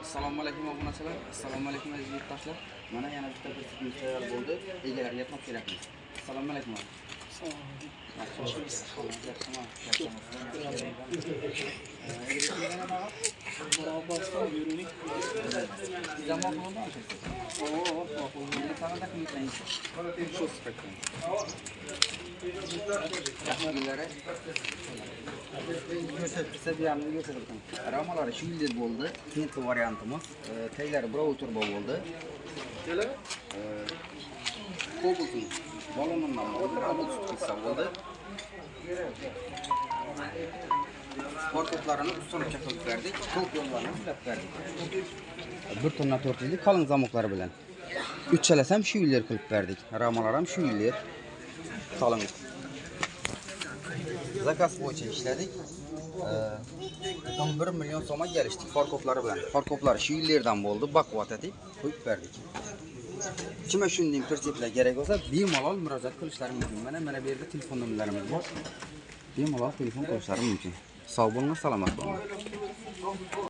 Assalomu alaykum obunachilar. Assalomu alaykum aziz yurtdoshlar. Mana yana bitta bir tayyor bo'ldi. Egalariga yetib kerakmiz. Assalomu alaykum. Ramalar shu yilda bo'ldi. Keyingi variantimiz taylari Bravo Turbo bo'ldi. Ko'pchilik balonundan olib tutsa bo'ldi. Korpuslarını ustun çakılıp verdik. Çok yollarını bilap verdik. Bir tonna 400'lik kalın zamokları bilen. 3 çalasam şu yıllar kılıp verdik. Ramalaram şu yıllar kalın. Zakaz boyunca işledik. 11 milyon soma geliştik farkopları bilen. Farkoplar şu yıllardan oldu. Bakvat edip koyup verdik. Kime şunun prinsipler gerek olsa bemalol müracaat kılışları mümkün. Mana bir yerde telefon numaralarımız var. Bemalol telefon kılışları mümkün. Sağ olun, selamat olun.